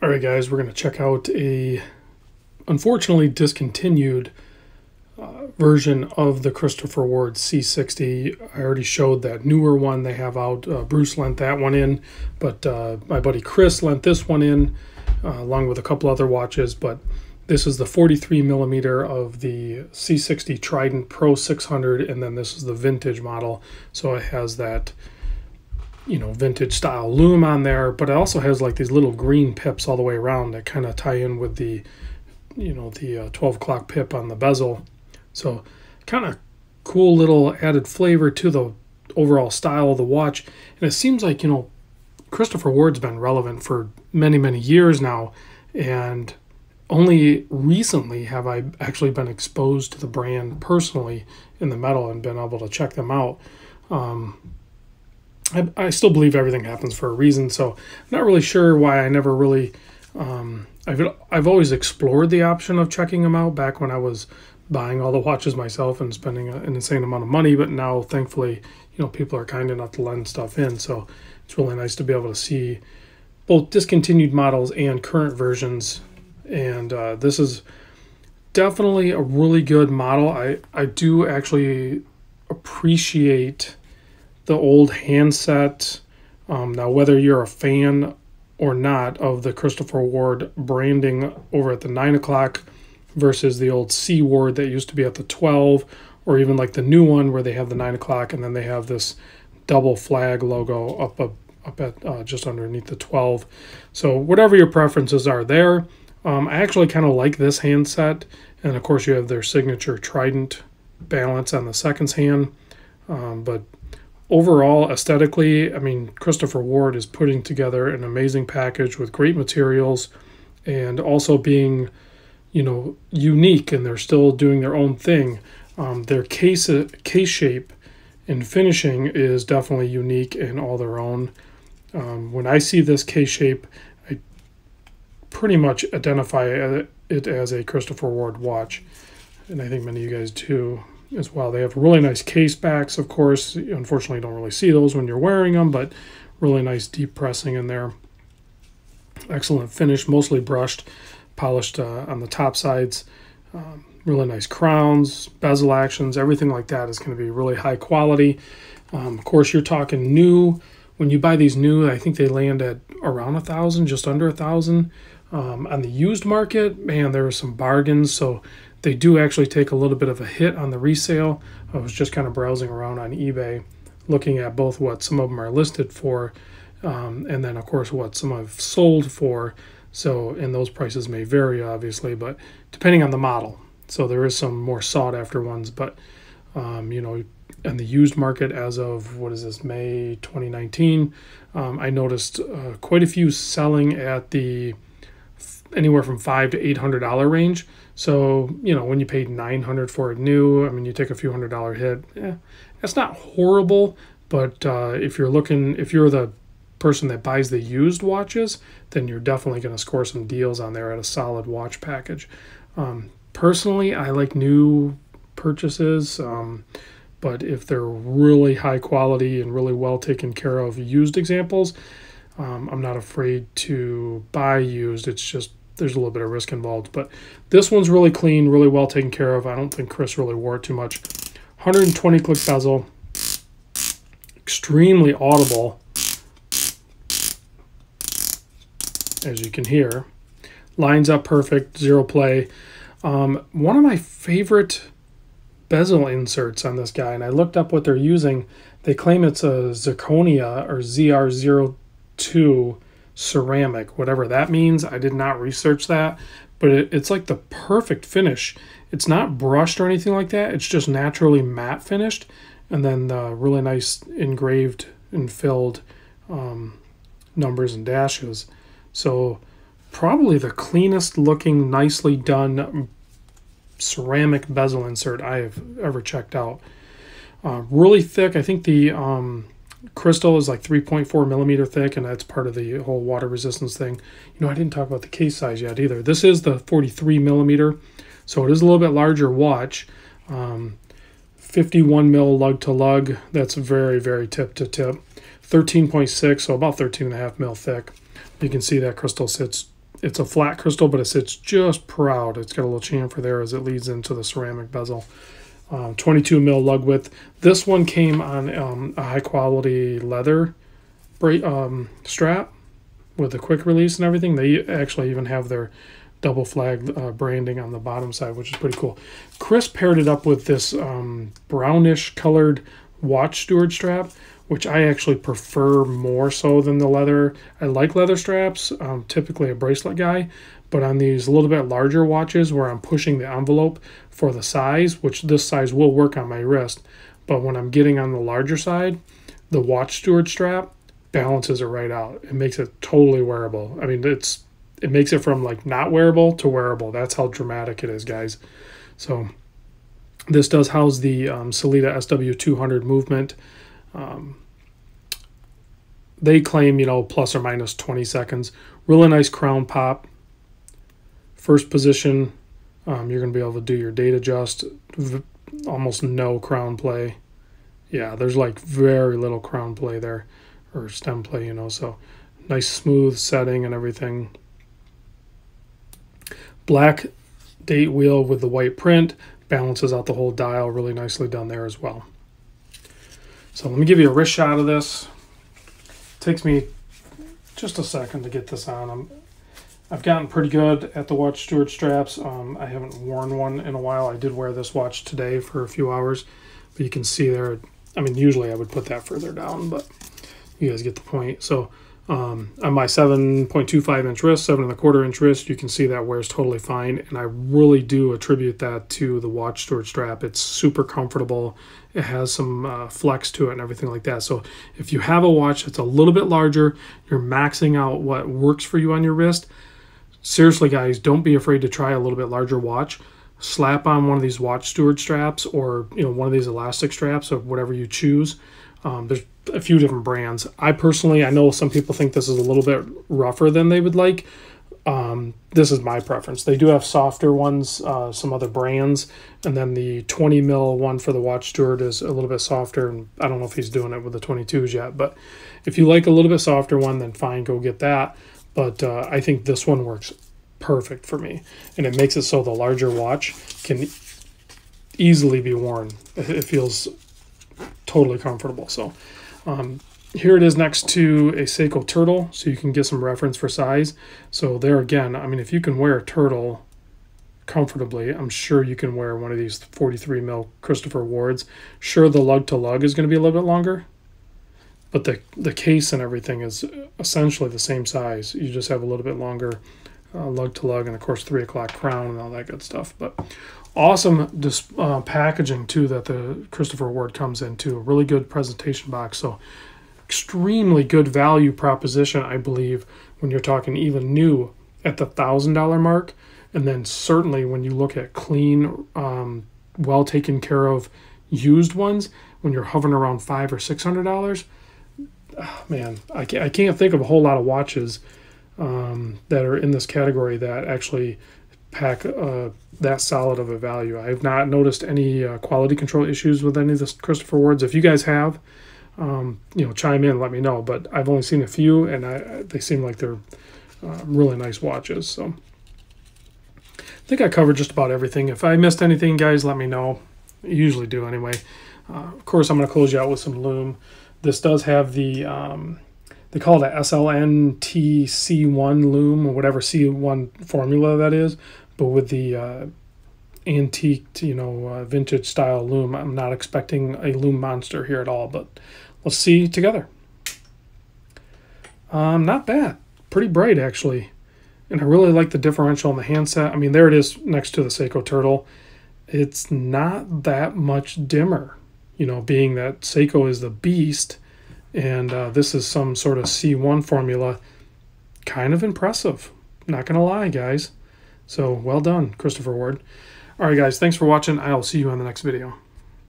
All right, guys, we're going to check out a unfortunately discontinued version of the Christopher Ward C60. I already showed that newer one they have out. Bruce lent that one in, but my buddy Chris lent this one in along with a couple other watches. But this is the 43 millimeter of the C60 Trident Pro 600, and then this is the vintage model. So it has that, you know, vintage style lume on there, but it also has like these little green pips all the way around that kind of tie in with the, you know, the 12 o'clock pip on the bezel. So kind of cool little added flavor to the overall style of the watch. And it seems like, you know, Christopher Ward's been relevant for many, many years now, and only recently have I actually been exposed to the brand personally in the metal and been able to check them out. I still believe everything happens for a reason, so I'm not really sure why I never really... I've always explored the option of checking them out back when I was buying all the watches myself and spending an insane amount of money, but now, thankfully, you know, people are kind enough to lend stuff in, so it's really nice to be able to see both discontinued models and current versions, and this is definitely a really good model. I do actually appreciate the old handset. Now, whether you're a fan or not of the Christopher Ward branding over at the 9 o'clock versus the old C Ward that used to be at the 12, or even like the new one where they have the 9 o'clock and then they have this double flag logo up at just underneath the 12. So whatever your preferences are there, I actually kind of like this handset. And of course you have their signature trident balance on the seconds hand, but overall, aesthetically, I mean, Christopher Ward is putting together an amazing package with great materials and also being, you know, unique, and they're still doing their own thing. Their case shape and finishing is definitely unique and all their own. When I see this case shape, I pretty much identify it as a Christopher Ward watch, and I think many of you guys do as well. They have really nice case backs, of course. Unfortunately, you don't really see those when you're wearing them, but really nice deep pressing in there. Excellent finish, mostly brushed, polished on the top sides. Really nice crowns, bezel actions, everything like that is going to be really high quality. Of course, you're talking new. When you buy these new, I think they land at around $1,000, just under $1,000. On the used market, man, there are some bargains, so they do actually take a little bit of a hit on the resale. I was just kind of browsing around on eBay, looking at both what some of them are listed for, and then, of course, what some I've sold for. So, and those prices may vary, obviously, but depending on the model. So there is some more sought-after ones, but, you know, in the used market as of, what is this, May 2019, I noticed quite a few selling at the anywhere from $500 to $800 range. So, you know, when you paid $900 for it new, I mean, you take a few $100 hit. That's not horrible, but if you're the person that buys the used watches, then you're definitely going to score some deals on there at a solid watch package. Personally, I like new purchases, but if they're really high quality and really well taken care of used examples, I'm not afraid to buy used. It's just there's a little bit of risk involved, but this one's really clean, really well taken care of. I don't think Chris really wore it too much. 120 click bezel, extremely audible, as you can hear. Lines up perfect, zero play. One of my favorite bezel inserts on this guy, and I looked up what they're using. They claim it's a zirconia or ZR02 ceramic, whatever that means. I did not research that, but it's like the perfect finish. It's not brushed or anything like that. It's just naturally matte finished, and then the really nice engraved and filled numbers and dashes. So probably the cleanest looking, nicely done ceramic bezel insert I have ever checked out. Really thick. I think the crystal is like 3.4 millimeter thick, and that's part of the whole water resistance thing. You know, I didn't talk about the case size yet either. This is the 43 millimeter, so it is a little bit larger watch. 51 mil lug to lug. That's very, very tip to tip. 13.6, so about 13.5 mil thick. You can see that crystal sits It's a flat crystal, but it sits just proud. It's got a little chamfer there as it leads into the ceramic bezel. 22 mil lug width. This one came on a high quality leather strap with a quick release and everything. They actually even have their double flag branding on the bottom side, which is pretty cool. Chris paired it up with this brownish colored watch steward strap, which I actually prefer more so than the leather. I like leather straps, typically a bracelet guy, but on these a little bit larger watches where I'm pushing the envelope for the size, which this size will work on my wrist, but when I'm getting on the larger side, the watch steward strap balances it right out. It makes it totally wearable. I mean, it makes it from like not wearable to wearable. That's how dramatic it is, guys. So this does house the Sellita SW200 movement. They claim, you know, plus or minus 20 seconds. Really nice crown pop. First position, you're going to be able to do your date adjust. Almost no crown play. Yeah, there's like very little crown play there, or stem play, you know, so nice smooth setting and everything. Black date wheel with the white print balances out the whole dial, really nicely done there as well. So let me give you a wrist shot of this. Takes me just a second to get this on. I've gotten pretty good at the watch steward straps. I haven't worn one in a while. I did wear this watch today for a few hours, but you can see there, I mean, usually I would put that further down, but you guys get the point. So on my 7.25 inch wrist, 7.25 inch wrist, you can see that wears totally fine. And I really do attribute that to the watch steward strap. It's super comfortable. It has some flex to it and everything like that. So if you have a watch that's a little bit larger, you're maxing out what works for you on your wrist. Seriously, guys, don't be afraid to try a little bit larger watch. Slap on one of these watch steward straps, or one of these elastic straps, or whatever you choose. There's a few different brands. I know some people think this is a little bit rougher than they would like. This is my preference. They do have softer ones, some other brands, and then the 20 mil one for the watch steward is a little bit softer, and I don't know if he's doing it with the 22s yet, but if you like a little bit softer one, then fine, go get that. But I think this one works perfect for me, and it makes it so the larger watch can easily be worn. It feels totally comfortable. So here it is next to a Seiko Turtle, so you can get some reference for size. So there again, I mean, if you can wear a Turtle comfortably, I'm sure you can wear one of these 43 mil Christopher Wards. Sure, the lug to lug is going to be a little bit longer, but the case and everything is essentially the same size. You just have a little bit longer lug to lug, and of course 3 o'clock crown and all that good stuff. But awesome packaging too that the Christopher Ward comes in too. A really good presentation box. So extremely good value proposition, I believe, when you're talking even new at the $1,000 mark. And then certainly when you look at clean, well taken care of used ones, when you're hovering around $500 or $600, man, I can't think of a whole lot of watches that are in this category that actually pack that solid of a value. I have not noticed any quality control issues with any of the Christopher Wards. If you guys have, chime in, let me know. But I've only seen a few, and they seem like they're really nice watches. So I think I covered just about everything. If I missed anything, guys, let me know. I usually do anyway. Of course, I'm going to close you out with some lume. This does have the, they call it a SLNT C1 lume, or whatever C1 formula that is. But with the antique, vintage style lume, I'm not expecting a lume monster here at all. But let's see together. Not bad. Pretty bright, actually. And I really like the differential on the handset. I mean, there it is next to the Seiko Turtle. It's not that much dimmer, being that Seiko is the beast, and this is some sort of C1 formula. Kind of impressive. Not going to lie, guys. So, well done, Christopher Ward. All right, guys, thanks for watching. I'll see you on the next video.